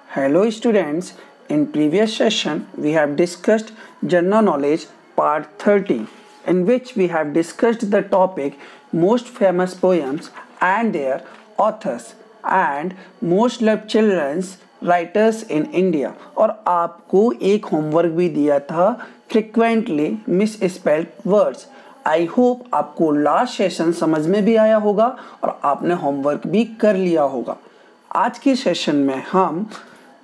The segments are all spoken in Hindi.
Hello students, in previous session we have discussed general knowledge part 30 in which we have discussed the topic most famous poems and their authors and most loved children's writers in India और आपको एक होमवर्क भी दिया था frequently misspelled words। I hope आपको लास्ट सेशन समझ में भी आया होगा और आपने होमवर्क भी कर लिया होगा। आज के सेशन में हम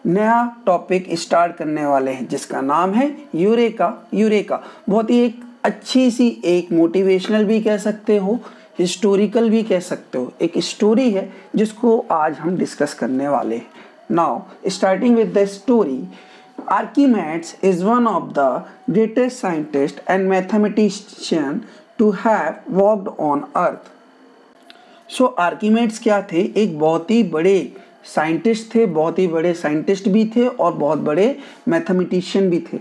नया टॉपिक स्टार्ट करने वाले हैं जिसका नाम है यूरेका। यूरेका बहुत ही एक अच्छी सी एक मोटिवेशनल भी कह सकते हो, हिस्टोरिकल भी कह सकते हो, एक स्टोरी है जिसको आज हम डिस्कस करने वाले हैं। Now starting with the story, Archimedes is one of the greatest scientists and mathematicians to have walked on Earth. So Archimedes क्या थे? एक बहुत ही बड़े साइंटिस्ट थे, बहुत ही बड़े साइंटिस्ट भी थे और बहुत बड़े मैथमेटिशियन भी थे।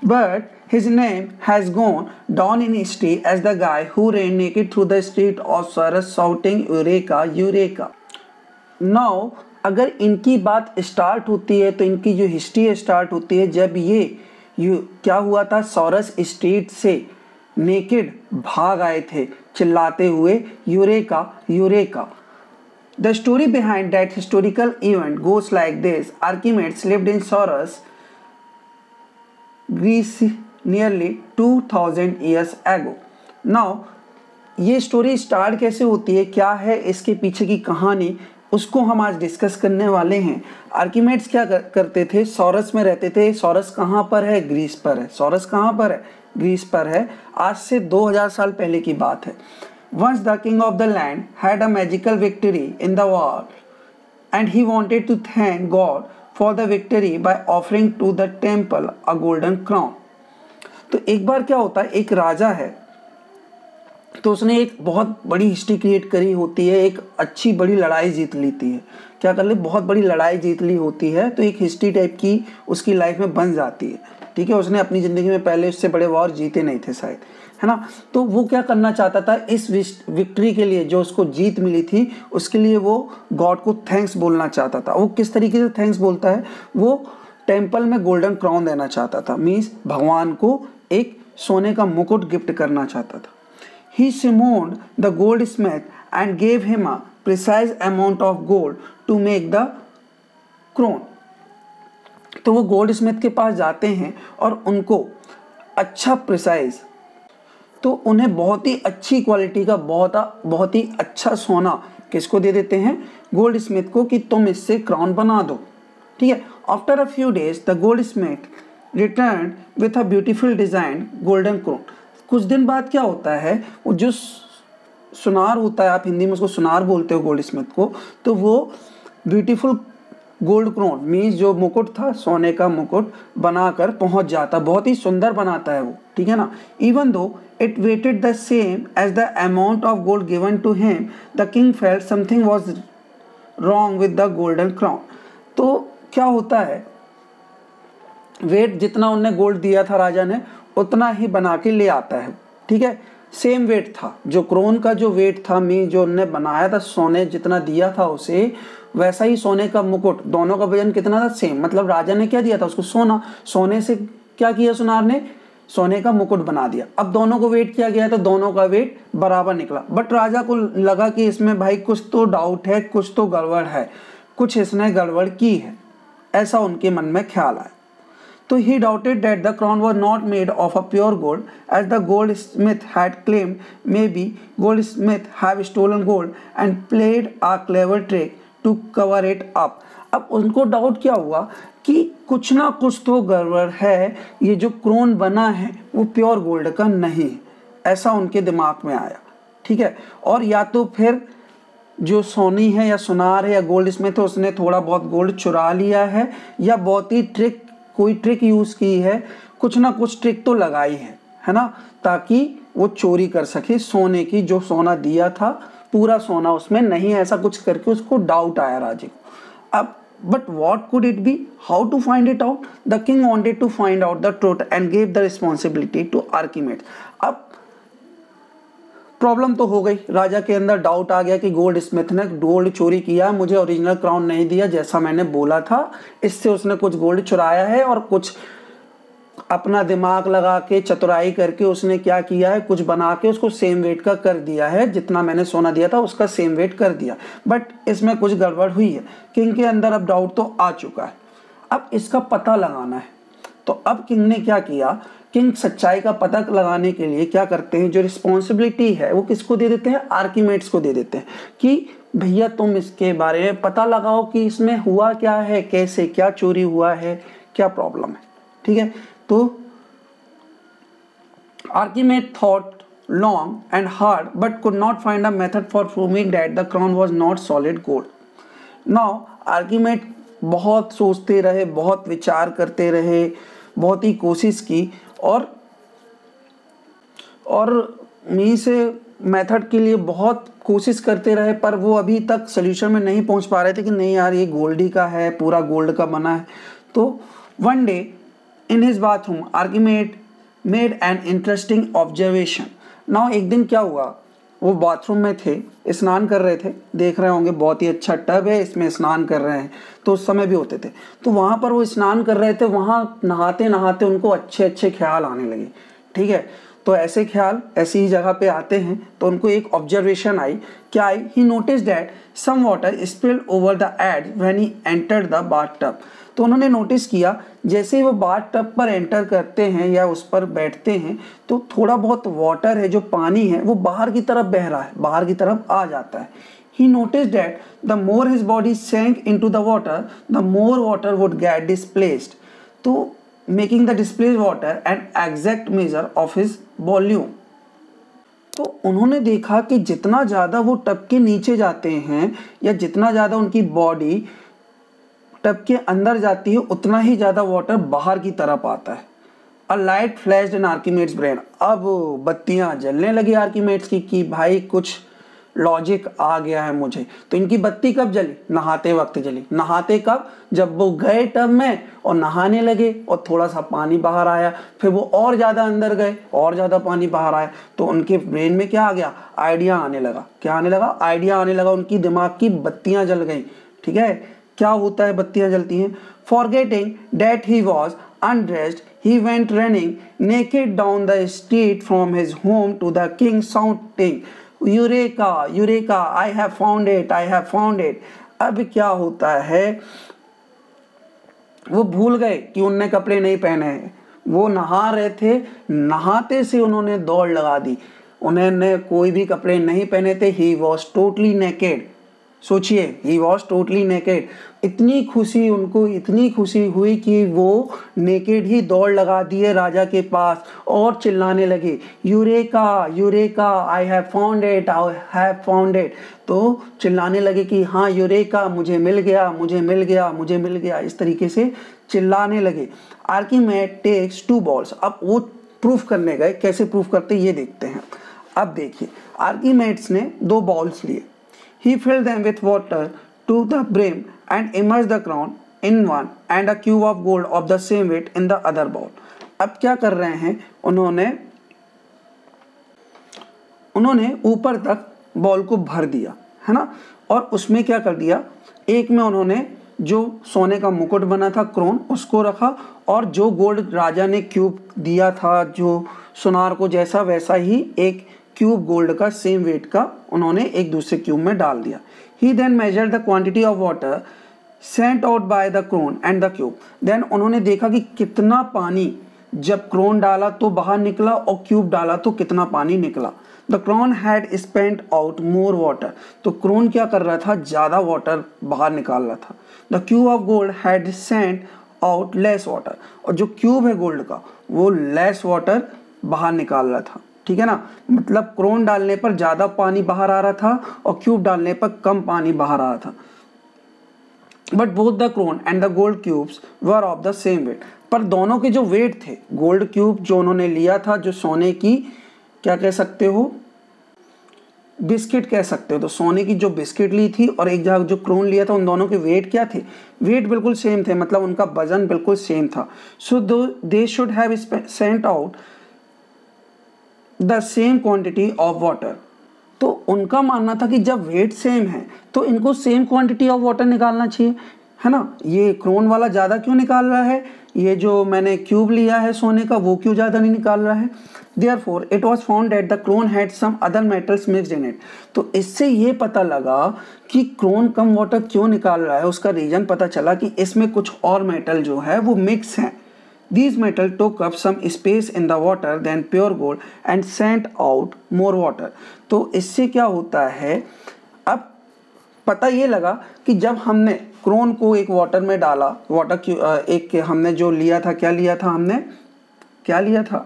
But his name has gone down in history as the guy who ran naked through the street of Sarus shouting Eureka, Eureka. Now अगर इनकी बात स्टार्ट होती है तो इनकी जो हिस्ट्री स्टार्ट होती है जब ये क्या हुआ था, सॉरस स्ट्रीट से नेकेड भाग आए थे चिल्लाते हुए eureka eureka. The story behind that historical event goes like this. Archimedes lived in Syracuse Greece nearly 2000 years ago. Now ये स्टोरी स्टार्ट कैसे होती है, क्या है इसके पीछे की कहानी, उसको हम आज डिस्कस करने वाले हैं। आर्किमेड्स क्या करते थे, सॉरस में रहते थे। सॉरस कहाँ पर है? ग्रीस पर है। सॉरस कहाँ पर है? ग्रीस पर है। आज से 2000 साल पहले की बात है। Once the king of the land had a magical victory in the war and he wanted to thank God for the victory by offering to the temple a golden crown. तो एक बार क्या होता है, एक राजा है तो उसने एक बहुत बड़ी हिस्ट्री क्रिएट करी होती है, एक अच्छी बड़ी लड़ाई जीत लेती है। क्या कर ले, बहुत बड़ी लड़ाई जीत ली होती है तो एक हिस्ट्री टाइप की उसकी लाइफ में बन जाती है। ठीक है, उसने अपनी ज़िंदगी में पहले उससे बड़े वॉर जीते नहीं थे शायद, है ना। तो वो क्या करना चाहता था, इस विक्ट्री के लिए जो उसको जीत मिली थी उसके लिए वो गॉड को थैंक्स बोलना चाहता था। वो किस तरीके से थैंक्स बोलता है, वो टेम्पल में गोल्डन क्राउन देना चाहता था, मीन्स भगवान को एक सोने का मुकुट गिफ्ट करना चाहता था। He summoned the goldsmith and gave him a precise amount of gold to make the crown. तो वो गोल्डस्मिथ के पास जाते हैं और उनको अच्छा प्रिसाइज, तो उन्हें बहुत ही अच्छी क्वालिटी का बहुत ही अच्छा सोना किसको दे देते हैं, गोल्डस्मिथ को, कि तुम इससे क्राउन बना दो। ठीक है। After a few days the Goldsmith return with a beautiful design golden crown. कुछ दिन बाद क्या होता है, वो जो सुनार होता है, आप हिंदी में उसको सुनार बोलते हो गोल्डस्मिथ को, तो वो ब्यूटीफुल गोल्ड क्राउन मीन्स जो मुकुट था, सोने का मुकुट बनाकर पहुंच जाता, बहुत ही सुंदर बनाता है वो। ठीक है ना। Even though it weighted the same as the amount of gold given to him, the king felt something was wrong with the golden crown. तो क्या होता है, वेट जितना उनने गोल्ड दिया था राजा ने उतना ही बना के ले आता है। ठीक है, सेम वेट था, जो क्रोन का जो वेट था, मीन जो उनने बनाया था, सोने जितना दिया था उसे वैसा ही सोने का मुकुट, दोनों का वजन कितना था, सेम। मतलब राजा ने क्या दिया था उसको, सोना, सोने से क्या किया सुनार ने, सोने का मुकुट बना दिया। अब दोनों को वेट किया गया तो दोनों का वेट बराबर निकला, बट राजा को लगा कि इसमें भाई कुछ तो डाउट है, कुछ तो गड़बड़ है, कुछ इसने गड़बड़ की है, ऐसा उनके मन में ख्याल आया। So he doubted that the crown was not made of a pure gold, as the goldsmith had claimed. Maybe goldsmith have stolen gold and played a clever trick to cover it up. अब उनको डाउट क्या हुआ कि कुछ ना कुछ तो गड़बड़ है, ये जो क्रोन बना है वो प्योर गोल्ड का नहीं, ऐसा उनके दिमाग में आया। ठीक है, और या तो फिर जो सोनी है या सुनार है या गोल्ड स्मिथ है उसने थोड़ा बहुत गोल्ड चुरा लिया है, या बहुत ही कोई ट्रिक यूज की है, कुछ ना कुछ ट्रिक तो लगाई है ना, ताकि वो चोरी कर सके सोने की, जो सोना दिया था पूरा सोना उसमें नहीं, ऐसा कुछ करके उसको डाउट आया राजे को। अब but what could it be, how to find it out, the king wanted to find out the truth and gave the responsibility to Archimedes. अब प्रॉब्लम तो हो गई, राजा के अंदर डाउट आ गया कि गोल्ड स्मिथ ने गोल्ड चोरी किया, मुझे ओरिजिनल क्राउन नहीं दिया जैसा मैंने बोला था, इससे उसने कुछ गोल्ड चुराया है और कुछ अपना दिमाग लगा के चतुराई करके उसने क्या किया है, कुछ बना के उसको सेम वेट का कर दिया है, जितना मैंने सोना दिया था उसका सेम वेट कर दिया। बट इसमें कुछ गड़बड़ हुई है, किंग के अंदर अब डाउट तो आ चुका है, अब इसका पता लगाना है। तो अब किंग ने क्या किया, किंग सच्चाई का पता लगाने के लिए क्या करते हैं, जो रिस्पॉन्सिबिलिटी है वो किसको दे देते हैं, आर्किमेड्स को दे देते हैं कि भैया तुम इसके बारे में पता लगाओ कि इसमें हुआ क्या है, कैसे क्या चोरी हुआ है, क्या प्रॉब्लम है। ठीक है, तो Archimedes thought long and hard but could not find a method for proving that the crown was not solid gold. Now Archimedes बहुत सोचते रहे, बहुत विचार करते रहे, बहुत ही कोशिश की और मीन्स मेथड के लिए बहुत कोशिश करते रहे, पर वो अभी तक सोल्यूशन में नहीं पहुंच पा रहे थे कि नहीं यार ये गोल्ड ही का है, पूरा गोल्ड का बना है। तो one day in his bathroom Archimedes made an interesting observation. Now एक दिन क्या हुआ, वो बाथरूम में थे, स्नान कर रहे थे, देख रहे होंगे बहुत ही अच्छा टब है, इसमें स्नान कर रहे हैं, तो उस समय भी होते थे। तो वहाँ पर वो स्नान कर रहे थे, वहाँ नहाते नहाते उनको अच्छे अच्छे ख्याल आने लगे। ठीक है, तो ऐसे ख्याल ऐसी ही जगह पे आते हैं, तो उनको एक ऑब्जर्वेशन आई, क्या आई, he notice that some water spilled over the edge when he entered the bathtub. तो उन्होंने नोटिस किया जैसे ही वो बाथटब पर एंटर करते हैं या उस पर बैठते हैं तो थोड़ा बहुत वाटर है, जो पानी है वो बाहर की तरफ बह रहा है, बाहर की तरफ आ जाता है। He noticed that the more his body sank into the water, the more water would get displaced, तो making the displaced water an exact measure of his volume। तो उन्होंने देखा कि जितना ज़्यादा वो टब के नीचे जाते हैं या जितना ज़्यादा उनकी बॉडी टब के अंदर जाती है उतना ही ज़्यादा वाटर बाहर की तरफ आता है। अ लाइट फ्लैश्ड इन आर्किमेड्स ब्रेन। अब बत्तियाँ जलने लगी आर्किमेड्स की कि भाई कुछ लॉजिक आ गया है मुझे। तो इनकी बत्ती कब जली, नहाते वक्त जली। नहाते कब, जब वो गए टब में और नहाने लगे और थोड़ा सा पानी बाहर आया, फिर वो और ज़्यादा अंदर गए और ज़्यादा पानी बाहर आया, तो उनके ब्रेन में क्या आ गया, आइडिया आने लगा। क्या आने लगा, आइडिया आने लगा, उनकी दिमाग की बत्तियाँ जल गई। ठीक है, क्या होता है बत्तियाँ जलती हैं, forgetting that he was undressed, he went running naked down the street from his home to the king, shouting, Eureka, Eureka, I have found it, I have found it। अब क्या होता है, वो भूल गए कि उनने कपड़े नहीं पहने हैं, वो नहा रहे थे, नहाते से उन्होंने दौड़ लगा दी, उन्होंने कोई भी कपड़े नहीं पहने थे। He was totally naked। सोचिए, he was totally naked। इतनी खुशी उनको, इतनी खुशी हुई कि वो नेकेड ही दौड़ लगा दिए राजा के पास और चिल्लाने लगे, eureka eureka, I have found it, I have found it. तो चिल्लाने लगे कि हाँ यूरेका, मुझे मिल गया, मुझे मिल गया, मुझे मिल गया, इस तरीके से चिल्लाने लगे। आर्किमेड टेक्स 2 balls। अब वो प्रूफ करने गए, कैसे प्रूफ करते ये देखते हैं। अब देखिए, आर्किमेड्स ने 2 balls लिए। He filled them with water to the brim and immersed the crown in one and a cube of gold of the same weight in the other bowl। अब क्या कर रहे हैं, उन्होंने ऊपर तक बॉल को भर दिया है ना, और उसमें क्या कर दिया, एक में उन्होंने जो सोने का मुकुट बना था क्रोन उसको रखा, और जो गोल्ड राजा ने क्यूब दिया था जो सुनार को जैसा, वैसा ही एक क्यूब गोल्ड का सेम वेट का उन्होंने एक दूसरे क्यूब में डाल दिया। He then measured the quantity of water sent out by the crown and the cube। Then उन्होंने देखा कि कितना पानी जब क्रोन डाला तो बाहर निकला और क्यूब डाला तो कितना पानी निकला। The crown had spent out more water। तो क्रोन क्या कर रहा था, ज़्यादा वाटर बाहर निकाल रहा था। The cube of gold had sent out less water। और जो क्यूब है गोल्ड का वो less water बाहर निकाल रहा था। ठीक है ना, मतलब क्रोन डालने पर ज़्यादा पानी बाहर आ रहा था और क्यूब डालने पर कम पानी बाहर आ रहा था। But both the crown and the gold cubes were of the same weight. पर दोनों के जो वेट थे, गोल्ड क्यूब जो उन्होंने लिया था, जो सोने की क्या कह सकते हो, बिस्किट कह सकते हो, तो सोने की जो बिस्किट ली थी और एक जगह जो क्रोन लिया था, उन दोनों के वेट क्या थे, वेट बिल्कुल सेम थे, मतलब उनका वजन बिल्कुल सेम था। So they should have sent out the same quantity of water. तो उनका मानना था कि जब वेट सेम है तो इनको सेम क्वांटिटी ऑफ वाटर निकालना चाहिए, है ना। ये क्रोन वाला ज़्यादा क्यों निकाल रहा है, ये जो मैंने क्यूब लिया है सोने का वो क्यों ज़्यादा नहीं निकाल रहा है। Therefore, it was found that the crown had some other metals mixed in it. तो इससे ये पता लगा कि क्रोन कम वाटर क्यों निकाल रहा है, उसका रीजन पता चला कि इसमें कुछ और मेटल जो है वो मिक्स हैं। These metal took up some space in the water than pure gold and sent out more water. तो इससे क्या होता है, अब पता ये लगा कि जब हमने क्रोन को एक वाटर में डाला, एक हमने जो लिया था, क्या लिया था,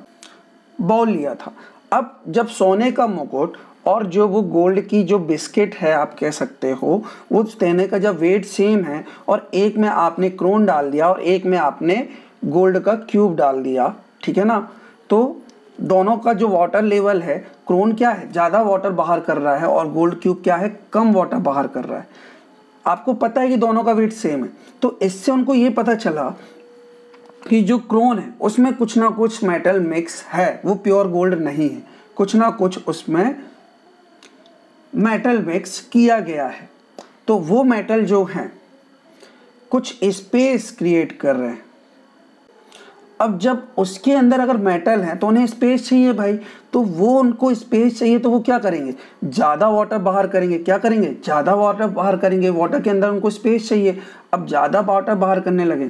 बाउल लिया था। अब जब सोने का मुकुट और जो वो गोल्ड की जो बिस्किट है आप कह सकते हो, वो दोनों का जब वेट सेम है और एक में आपने क्रोन डाल दिया और एक में आपने गोल्ड का क्यूब डाल दिया, ठीक है ना, तो दोनों का जो वाटर लेवल है, क्रोन क्या है ज़्यादा वाटर बाहर कर रहा है और गोल्ड क्यूब क्या है कम वाटर बाहर कर रहा है। आपको पता है कि दोनों का वेट सेम है, तो इससे उनको ये पता चला कि जो क्रोन है उसमें कुछ ना कुछ मेटल मिक्स है, वो प्योर गोल्ड नहीं है, कुछ ना कुछ उसमें मेटल मिक्स किया गया है। तो वो मेटल जो हैं कुछ स्पेस क्रिएट कर रहे हैं। अब जब उसके अंदर अगर मेटल है तो उन्हें स्पेस चाहिए भाई, तो वो उनको स्पेस चाहिए तो वो क्या करेंगे, ज़्यादा वाटर बाहर करेंगे। क्या करेंगे, ज़्यादा वाटर बाहर करेंगे, वाटर के अंदर उनको स्पेस चाहिए। अब ज़्यादा वाटर बाहर करने लगे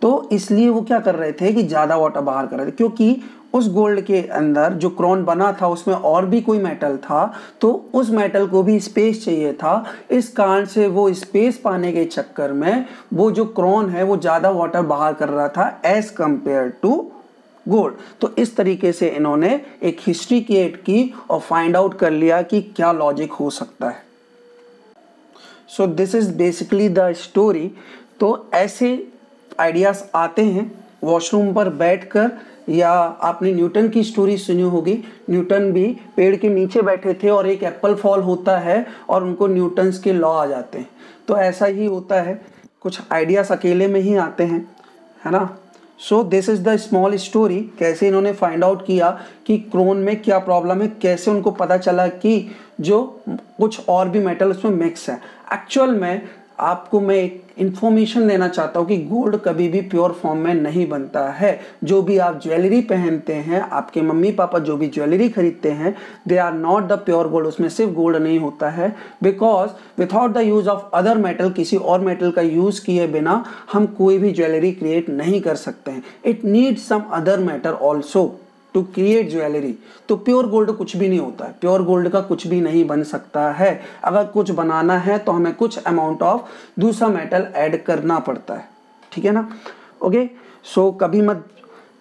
तो इसलिए वो क्या कर रहे थे कि ज़्यादा वाटर बाहर कर रहे थे, क्योंकि उस गोल्ड के अंदर जो क्रोन बना था उसमें और भी कोई मेटल था, तो उस मेटल को भी स्पेस चाहिए था। इस कारण से वो स्पेस पाने के चक्कर में वो जो क्रोन है वो ज़्यादा वाटर बाहर कर रहा था एज कंपेयर टू गोल्ड। तो इस तरीके से इन्होंने एक हिस्ट्री क्रिएट की और फाइंड आउट कर लिया कि क्या लॉजिक हो सकता है। So this is basically the story. तो ऐसे आइडियाज़ आते हैं वॉशरूम पर बैठकर, या आपने न्यूटन की स्टोरी सुनी होगी। न्यूटन भी पेड़ के नीचे बैठे थे और एक एप्पल फॉल होता है और उनको न्यूटन्स के लॉ आ जाते हैं। तो ऐसा ही होता है, कुछ आइडियाज़ अकेले में ही आते हैं, है ना। So this is the small story, कैसे इन्होंने फाइंड आउट किया कि क्रोन में क्या प्रॉब्लम है, कैसे उनको पता चला कि जो कुछ और भी मेटल उसमें मिक्स है। एक्चुअल में आपको मैं एक इन्फॉर्मेशन देना चाहता हूँ कि गोल्ड कभी भी प्योर फॉर्म में नहीं बनता है। जो भी आप ज्वेलरी पहनते हैं, आपके मम्मी पापा जो भी ज्वेलरी खरीदते हैं, they are not the pure gold, उसमें सिर्फ गोल्ड नहीं होता है। Because without the use of other metal, किसी और मेटल का यूज किए बिना हम कोई भी ज्वेलरी क्रिएट नहीं कर सकते हैं। It needs some other metal also to create jewellery. तो प्योर गोल्ड कुछ भी नहीं होता है, प्योर गोल्ड का कुछ भी नहीं बन सकता है। अगर कुछ बनाना है तो हमें कुछ अमाउंट ऑफ दूसरा मेटल ऐड करना पड़ता है, ठीक है ना। ओके, सो कभी मत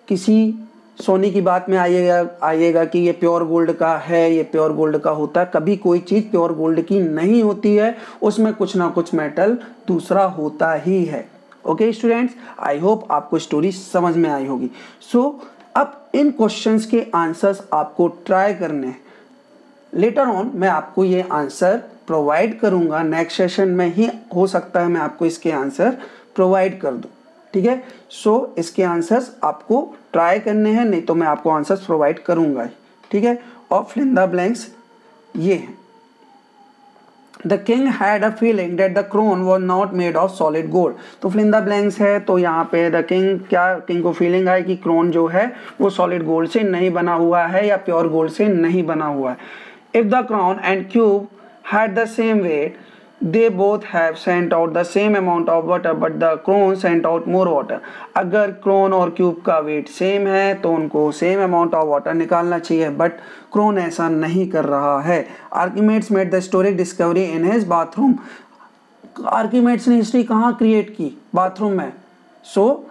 किसी सोने की बात में आइएगा कि ये प्योर गोल्ड का है, ये प्योर गोल्ड का होता है। कभी कोई चीज़ प्योर गोल्ड की नहीं होती है, उसमें कुछ ना कुछ मेटल दूसरा होता ही है। ओके स्टूडेंट्स, आई होप आपको स्टोरी समझ में आई होगी। सो अब इन क्वेश्चंस के आंसर्स आपको ट्राई करने हैं। लेटर ऑन मैं आपको ये आंसर प्रोवाइड करूंगा, नेक्स्ट सेशन में ही हो सकता है मैं आपको इसके आंसर प्रोवाइड कर दूं, ठीक है। सो इसके आंसर्स आपको ट्राई करने हैं, नहीं तो मैं आपको आंसर्स प्रोवाइड करूंगा ही, ठीक है। और फिल इन द ब्लैंक्स ये है। The king had a feeling that the crown was not made of solid gold. तो fill in the blanks है, तो यहाँ पे the king किंग को फीलिंग आई कि क्रोन जो है वो सॉलिड गोल्ड से नहीं बना हुआ है या प्योर गोल्ड से नहीं बना हुआ है। If the crown and cube had the same weight, they both have sent out the same amount of water, but the crown sent out more water. अगर क्रोन और क्यूब का वेट सेम है तो उनको सेम अमाउंट ऑफ वाटर निकालना चाहिए, बट क्रोन ऐसा नहीं कर रहा है। Archimedes made the historic discovery in his bathroom. Archimedes ने हिस्ट्री कहाँ क्रिएट की, बाथरूम में। सो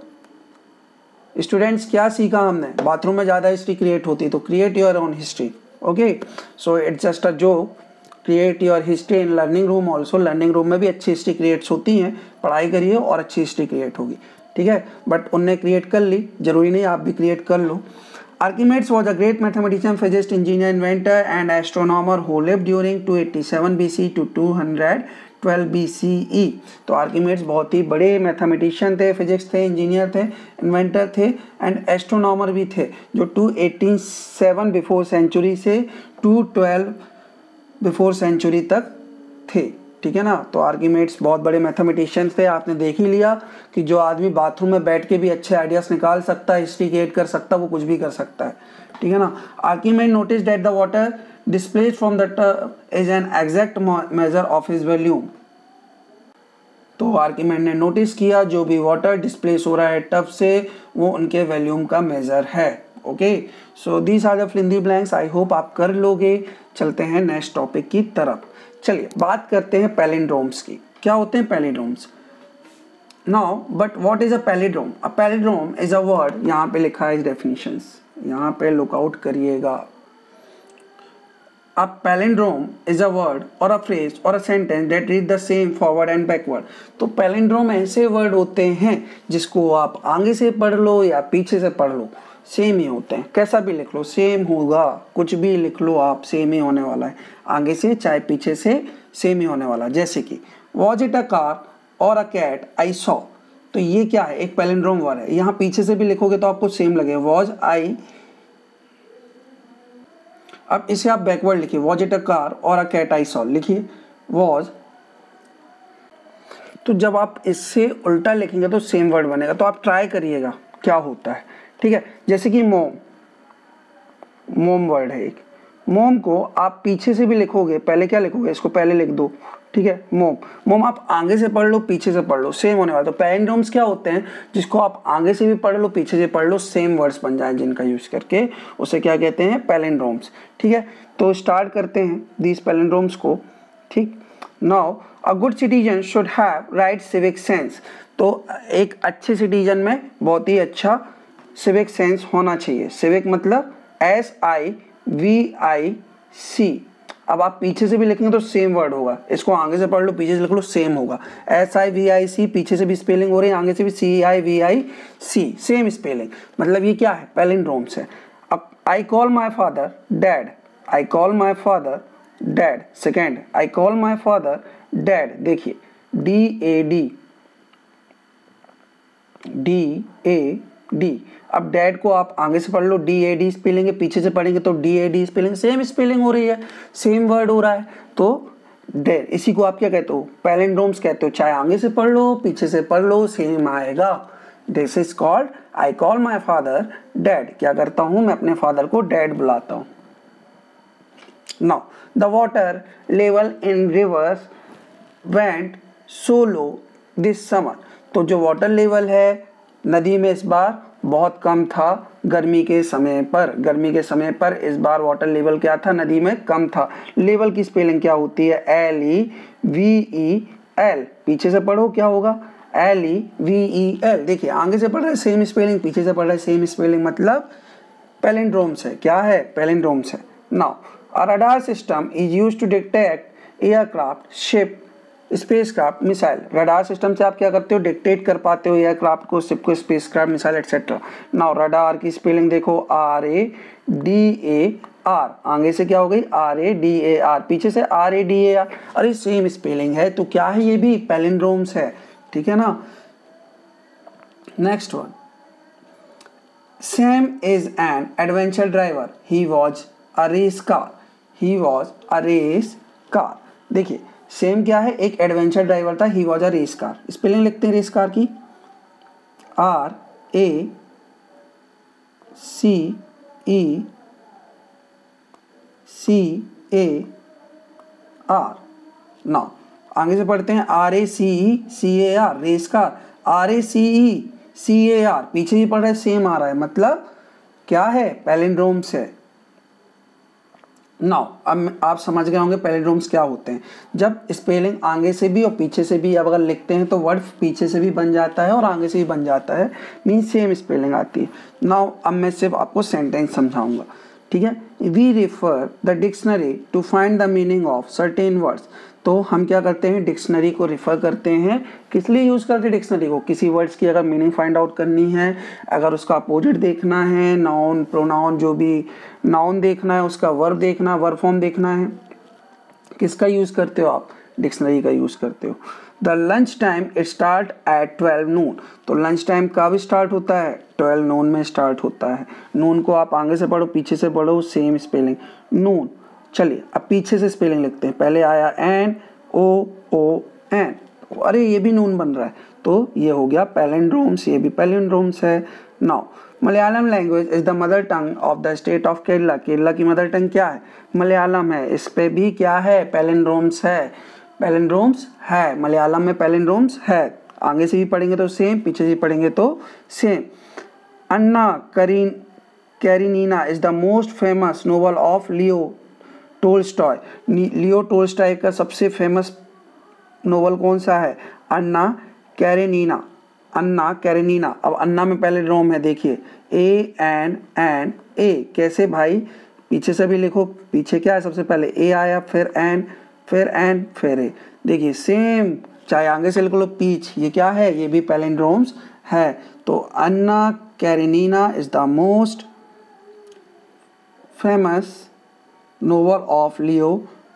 स्टूडेंट्स क्या सीखा हमने, बाथरूम में ज़्यादा हिस्ट्री क्रिएट होती, तो create your own history. Okay, so it's just a joke, create your history in learning room also. Learning room में भी अच्छी हिस्ट्री क्रिएट्स होती हैं, पढ़ाई करिए और अच्छी हिस्ट्री क्रिएट होगी, ठीक है। बट उनने क्रिएट कर ली, जरूरी नहीं आप भी क्रिएट कर लो। Archimedes was a great mathematician, physicist, engineer, inventor and astronomer who lived during 287 BC to 212 BCE। तो आर्किमेड्स बहुत ही बड़े मैथमेटिशियन थे, फिजिक्स थे, इंजीनियर थे, इन्वेंटर थे एंड एस्ट्रोनॉमर भी थे, जो 287 बिफोर सेंचुरी से 212 बिफोर सेंचुरी तक थे, ठीक है ना। तो आर्किमिडीज बहुत बड़े मैथमेटिशियंस थे। आपने देख ही लिया कि जो आदमी बाथरूम में बैठ के भी अच्छे आइडियाज निकाल सकता है, हिस्ट्री क्रिएट कर सकता है, वो कुछ भी कर सकता है, ठीक है ना। Archimedes notice that the water displaced from the tub is an exact measure of his volume. तो आर्किमिडीज ने नोटिस किया जो भी वाटर डिस्प्लेस हो रहा है टब से वो उनके वॉल्यूम का मेजर है। Okay, so these are the fill in the blanks. I hope आप कर लोगे। चलते हैं नेक्स्ट टॉपिक की तरफ। चलिए बात करते हैं पैलिंड्रोम्स की। क्या होते हैं palindromes? Now but what is a palindrome? A palindrome is a word, यहाँ पे लिखा है डेफिनेशंस, यहाँ पे लुकआउट करिएगा। A palindrome is a word or a phrase or a sentence that read the same forward and backward। तो पैलिंड्रोम ऐसे वर्ड होते हैं जिसको आप आगे से पढ़ लो या पीछे से पढ़ लो, सेम ही होते हैं। कैसा भी लिख लो सेम होगा, कुछ भी लिख लो आप सेम ही होने वाला है, आगे से चाहे पीछे से सेम ही होने वाला है। जैसे कि वॉज इट अ कार और अ कैट आई सॉ, तो ये क्या है? एक पैलिंड्रोम वर्ड है। यहाँ पीछे से भी लिखोगे तो आपको सेम लगेगा, वॉज आई। अब इसे आप बैकवर्ड लिखिए, वॉज इट अ कार और अ कैट आई सॉ, लिखिए वॉज। तो जब आप इससे उल्टा लिखेंगे तो सेम वर्ड बनेगा। तो आप ट्राई करिएगा क्या होता है, ठीक है। जैसे कि मोम, मोम वर्ड है एक, मोम को आप पीछे से भी लिखोगे, पहले क्या लिखोगे, इसको पहले लिख दो, ठीक है। मोम, मोम आप आगे से पढ़ लो पीछे से पढ़ लो, सेम होने वाला। तो पैलिंड्रोम्स क्या होते हैं? जिसको आप आगे से भी पढ़ लो पीछे से पढ़ लो, सेम वर्ड्स बन जाए जिनका यूज करके, उसे क्या कहते हैं? पैलिंड्रोम्स, ठीक है। तो स्टार्ट करते हैं दीज पैलिंड्रोम्स को, ठीक। Now a good citizen should have right civic sense. तो एक अच्छे सिटीजन में बहुत ही अच्छा सिविक सेंस होना चाहिए। सिविक मतलब SIVIC। अब आप पीछे से भी लिखेंगे तो सेम वर्ड होगा, इसको आगे से पढ़ लो पीछे से लिख लो, सेम होगा। SIVIC, पीछे से भी स्पेलिंग हो रही है, आगे से भी CIVIC, सेम स्पेलिंग। मतलब ये क्या है? पैलिंड्रोम्स है। अब I call my father dad, I call my father dad. Second, I call my father dad, देखिए DAD। अब डैड को आप आगे से पढ़ लो, DAD स्पेलिंग है, पीछे से पढ़ेंगे तो DAD स्पेलिंग, सेम स्पेलिंग हो रही है, सेम वर्ड हो रहा है। तो डैड, इसी को आप क्या कहते हो? पैलिंड्रोम्स कहते हो। चाहे आगे से पढ़ लो पीछे से पढ़ लो, सेम आएगा। This is called I call my father dad. क्या करता हूं? मैं अपने फादर को डैड बुलाता हूं। Now the water level in reverse went so low this summer. तो जो वाटर लेवल है नदी में इस बार बहुत कम था गर्मी के समय पर। गर्मी के समय पर इस बार वाटर लेवल क्या था? नदी में कम था। लेवल की स्पेलिंग क्या होती है? LEVEL। पीछे से पढ़ो क्या होगा? LEVEL। देखिए आगे से पढ़ रहे सेम स्पेलिंग, पीछे से पढ़ रहे सेम स्पेलिंग, मतलब पैलिंड्रोम्स है। क्या है? पैलिंड्रोम्स है। Now a radar system is used to detect aircraft, ship, spacecraft, missile. Radar system से आप क्या करते हो? डिक्टेट कर पाते हो एयरक्राफ्ट को, शिप को, spacecraft, missile etcetera. Now radar की स्पेलिंग देखो, RADAR। आगे से क्या हो गई? RADAR, पीछे से RADAR। अरे सेम स्पेलिंग है, तो क्या है? ये भी पैलिंड्रोम्स है, ठीक है ना। Next one, Sam is an adventure driver, he was a race car, he was a race car. देखिए सेम क्या है? एक एडवेंचर ड्राइवर था, he was a race car. Spelling लिखते हैं रेस कार की, RACECAR। नाउ आगे से पढ़ते हैं RACECAR, रेस कार। RACECAR, पीछे ही पढ़ रहे सेम आ रहा है, मतलब क्या है? पैलिंड्रोम्स है। नाउ अब आप समझ गए होंगे पैलिंड्रोम्स क्या होते हैं। जब स्पेलिंग आगे से भी और पीछे से भी अगर लिखते हैं तो वर्ड पीछे से भी बन जाता है और आगे से भी बन जाता है, मीन्स सेम स्पेलिंग आती है। नाउ अब मैं सिर्फ आपको सेंटेंस समझाऊंगा, ठीक है। We refer the dictionary to find the meaning of certain words. तो हम क्या करते हैं? डिक्शनरी को रिफ़र करते हैं। किस लिए यूज़ करते हैं डिक्शनरी को? किसी वर्ड्स की अगर मीनिंग फाइंड आउट करनी है, अगर उसका अपोजिट देखना है, नाउन, प्रोनाउन, जो भी नाउन देखना है, उसका वर्ब देखना, वर्ब फॉर्म देखना है, किसका यूज़ करते हो आप? डिक्शनरी का यूज़ करते हो। The lunch time start at 12 नून। तो लंच टाइम कब स्टार्ट होता है? 12 नून में स्टार्ट होता है। नून को आप आगे से पढ़ो पीछे से पढ़ो, सेम स्पेलिंग, नून। चलिए अब पीछे से स्पेलिंग लिखते हैं। पहले आया एन ओ ओ एन, अरे ये भी नून बन रहा है, तो ये हो गया पैलिंड्रोम्स, ये भी पैलिंड्रोम्स है। Now Malayalam language is the mother tongue of the state of Kerala. Kerala की मदर टंग क्या है? मलयालम है। इस पे भी क्या है? पैलिंड्रोम्स है। पैलिंड्रोम्स है, मलयालम में पैलिंड्रोम्स है। आगे से भी पढ़ेंगे तो सेम, पीछे से पढ़ेंगे तो same. Anna Karenina is the most famous novel of Leo Tolstoy. Leo Tolstoy का सबसे फेमस नोवेल कौन सा है? अन्ना कैरेनिना। अन्ना कैरेनिना। अब अन्ना में पहले रोम है, देखिए एन ए। कैसे भाई? पीछे से भी लिखो, पीछे क्या है? सबसे पहले ए आया, फिर एन, फिर ए। देखिए सेम, चाहे आगे से लिख लो पीछ, ये क्या है? ये भी पैलिंड्रोम्स है। तो Anna Karenina is the most famous novel of Leo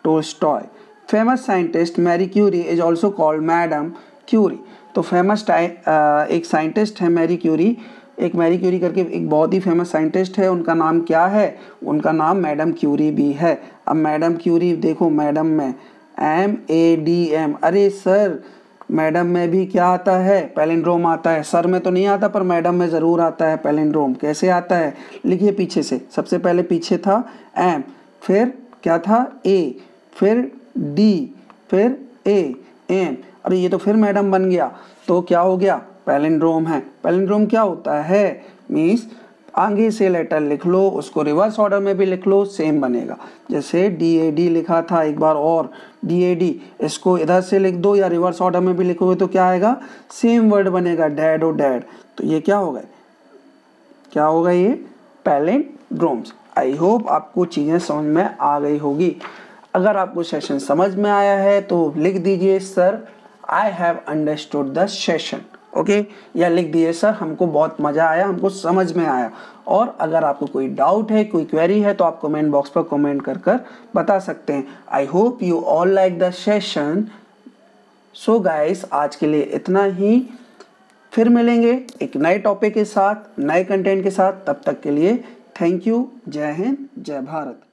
Tolstoy. Famous scientist Marie Curie is also called Madam Curie. तो फेमस एक साइंटिस्ट है मैरी क्यूरी, एक मैरी क्यूरी करके एक बहुत ही फेमस साइंटिस्ट है, उनका नाम क्या है? उनका नाम मैडम क्यूरी भी है। अब मैडम क्यूरी देखो, मैडम में MADM। अरे सर, मैडम में भी क्या आता है? पैलिंड्रोम आता है। सर में तो नहीं आता, पर मैडम में ज़रूर आता है पैलिंड्रोम। कैसे आता है? लिखिए पीछे से। सबसे पहले पीछे था M, फिर क्या था? ए, फिर डी, फिर ए, एम। अरे ये तो फिर मैडम बन गया, तो क्या हो गया? पैलिंड्रोम है। पैलिंड्रोम क्या होता है? मीन्स आगे से लेटर लिख लो, उसको रिवर्स ऑर्डर में भी लिख लो, सेम बनेगा। जैसे DAD लिखा था, एक बार और DAD, इसको इधर से लिख दो या रिवर्स ऑर्डर में भी लिखोगे तो क्या आएगा? सेम वर्ड बनेगा, डैड और डैड। तो ये क्या होगा? क्या होगा ये? पैलिंड्रोम्स। आई होप आपको चीज़ें समझ में आ गई होगी। अगर आपको सेशन समझ में आया है तो लिख दीजिए sir I have understood the session, okay, या लिख दीजिए सर हमको बहुत मज़ा आया, हमको समझ में आया। और अगर आपको कोई डाउट है, कोई क्वेरी है, तो आप कमेंट बॉक्स पर कमेंट कर बता सकते हैं। I hope you all like the session. So guys, आज के लिए इतना ही। फिर मिलेंगे एक नए टॉपिक के साथ, नए कंटेंट के साथ। तब तक के लिए थैंक यू। जय हिंद, जय भारत।